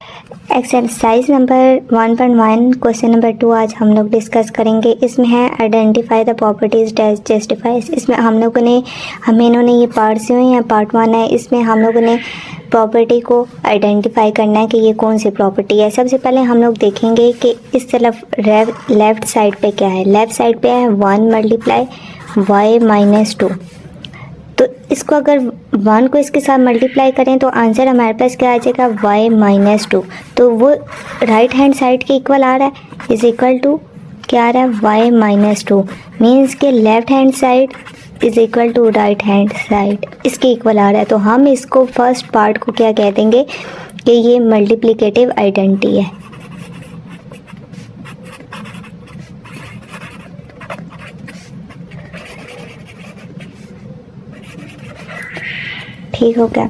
Exercise number 1.1 question number 2 आज हम लोग डिस्कस करेंगे। इसमें है identify the properties that justifies. इसमें इन्होंने ये पार्ट्स हुए हैं। पार्ट 1 है, इसमें हम लोगों ने प्रॉपर्टी को आइडेंटिफाई करना है कि ये कौन सी प्रॉपर्टी है। सबसे पहले हम लोग देखेंगे कि इस तरफ लेफ़्ट साइड पे क्या है। लेफ़्ट साइड पे है 1 मल्टीप्लाई y माइनस 2। तो इसको अगर 1 को इसके साथ मल्टीप्लाई करें तो आंसर हमारे पास क्या आ जाएगा, y माइनस 2। तो वो राइट हैंड साइड के इक्वल आ रहा है, इज इक्वल टू क्या आ रहा है, y माइनस 2। मीन्स के left hand side is equal to right hand side, इसके इक्वल आ रहा है। तो हम इसको फर्स्ट पार्ट को क्या कह देंगे कि ये मल्टीप्लिकेटिव आइडेंटिटी है। ठीक हो गया।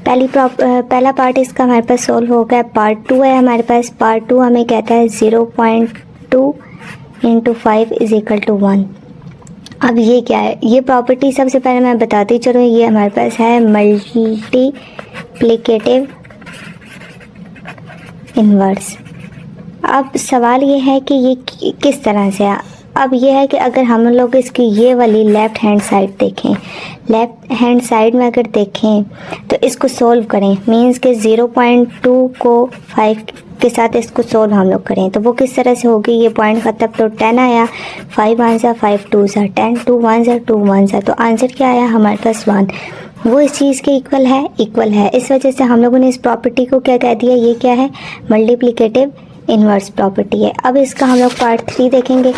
पहला पार्ट इसका हमारे पास सोल्व हो गया। पार्ट 2 है हमारे पास। पार्ट 2 हमें कहता है 0.2 इंटू 5 इज इक्वल टू 1। अब ये क्या है, ये प्रॉपर्टी सबसे पहले मैं बताती चलूँ। ये हमारे पास है मल्टीप्लिकेटिव इन्वर्स। अब सवाल ये है कि ये किस तरह से है। अब ये है कि अगर हम लोग इसकी ये वाली लेफ़्ट हैंड साइड देखें, लेफ़्ट हैंड साइड में अगर देखें तो इसको सोल्व करें। मींस के 0.2 को 5 के साथ इसको सोल्व हम लोग करें तो वो किस तरह से होगी। ये पॉइंट ख़त्म तो 10 आया, 5 1 सा 5 2 सा 10, 2 1 सा 2 1 सा। तो आंसर क्या आया हमारे पास 1। वो इस चीज़ के इक्वल है। इस वजह से हम लोगों ने इस प्रॉपर्टी को क्या कह दिया, ये क्या है, मल्टीप्लिकेटिव इन्वर्स प्रॉपर्टी है। अब इसका हम लोग पार्ट 3 देखेंगे।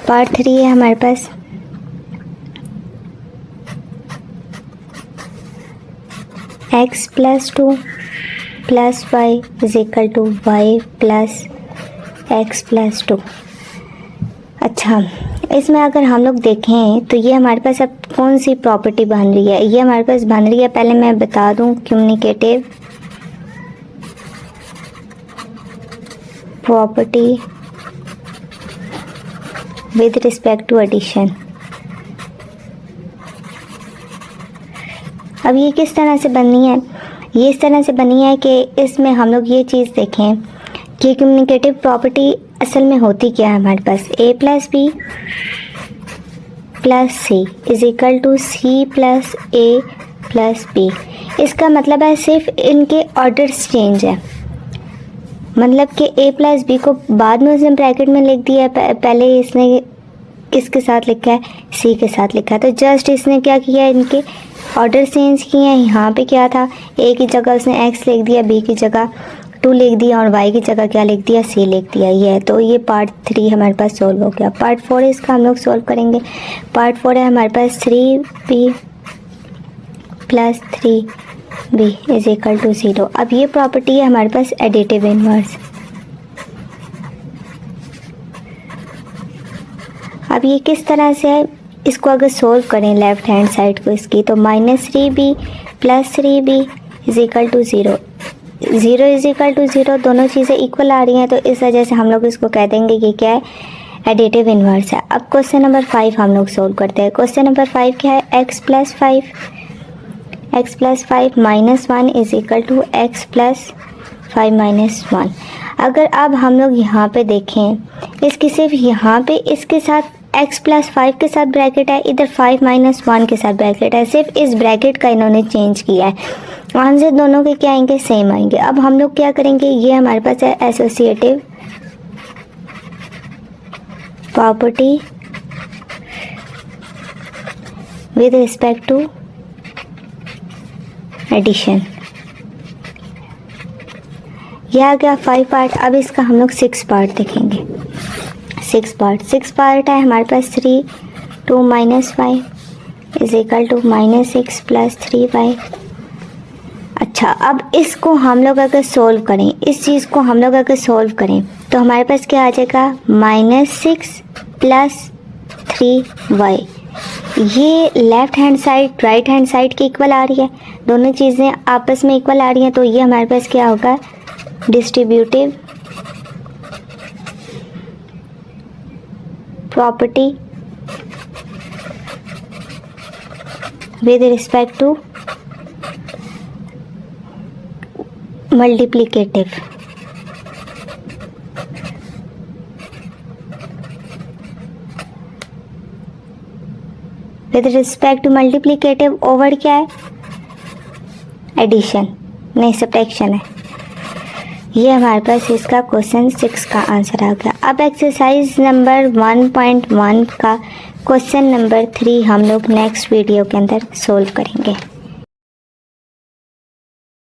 पार्ट 3 है हमारे पास x plus 2 plus y is equal to y plus x plus 2। अच्छा, इसमें अगर हम लोग देखें तो ये हमारे पास अब कौन सी प्रॉपर्टी बन रही है। ये हमारे पास बन रही है, पहले मैं बता दूं, communicative property with respect to addition. अब ये किस तरह से बननी है, ये इस तरह से बनी है कि इसमें हम लोग ये चीज़ देखें कि कम्युनिकेटिव प्रॉपर्टी असल में होती क्या है हमारे पास, a plus b plus c is equal to c plus a plus b. इसका मतलब है सिर्फ इनके ऑर्डर्स चेंज है। मतलब कि a प्लस बी को बाद में उसने ब्रैकेट में लिख दिया है, पहले इसने किसके साथ लिखा है, c के साथ लिखा है। तो जस्ट इसने क्या किया, इनके ऑर्डर चेंज किए हैं। यहाँ पे क्या था, a की जगह उसने x लिख दिया, b की जगह 2 लिख दिया और y की जगह क्या लिख दिया, c लिख दिया। ये है, तो ये पार्ट 3 हमारे पास सोल्व हो गया। पार्ट 4 इसका हम लोग सोल्व करेंगे। पार्ट 4 है हमारे पास 3b plus 3b is equal to 0। अब ये प्रॉपर्टी है हमारे पास एडिटिव इन्वर्स। अब ये किस तरह से है, इसको अगर सोल्व करें लेफ्ट हैंड साइड को इसकी, तो -3b plus 3b is equal to 0। 0 is equal to 0, दोनों चीज़ें इक्वल आ रही हैं, तो इस वजह से हम लोग इसको कह देंगे कि क्या है, एडिटिव इन्वर्स है। अब क्वेश्चन नंबर 5 हम लोग सोल्व करते हैं। क्वेश्चन नंबर 5 क्या है, x plus 5 minus 1 is equal to x plus 5 minus 1। अगर अब हम लोग यहाँ पे देखें, इसकी सिर्फ यहाँ पे इसके साथ x प्लस 5 के साथ ब्रैकेट है, इधर 5 माइनस 1 के साथ ब्रैकेट है। सिर्फ इस ब्रैकेट का इन्होंने चेंज किया है। आंसर दोनों के क्या आएंगे, सेम आएंगे। अब हम लोग क्या करेंगे, ये हमारे पास है associative property with respect to addition. यह आ गया 5 पार्ट। अब इसका हम लोग 6 पार्ट देखेंगे। 6 पार्ट है हमारे पास 3 2 minus 5 is equal to -6 plus 3y। अच्छा, अब इसको हम लोग अगर सोल्व करें, इस चीज़ को हम लोग अगर सोल्व करें तो हमारे पास क्या आ जाएगा, -6 प्लस 3y। ये left hand side right hand side की इक्वल आ रही है, दोनों चीज़ें आपस में इक्वल आ रही हैं। तो ये हमारे पास क्या होगा, distributive property with respect to multiplicative. With respect to multiplicative over क्या है? एडिशन, नहीं सब्ट्रैक्शन है। ये हमारे पास इसका क्वेश्चन 6 का आंसर आ गया। अब एक्सरसाइज नंबर 1.1 का क्वेश्चन नंबर 3 हम लोग नेक्स्ट वीडियो के अंदर सोल्व करेंगे।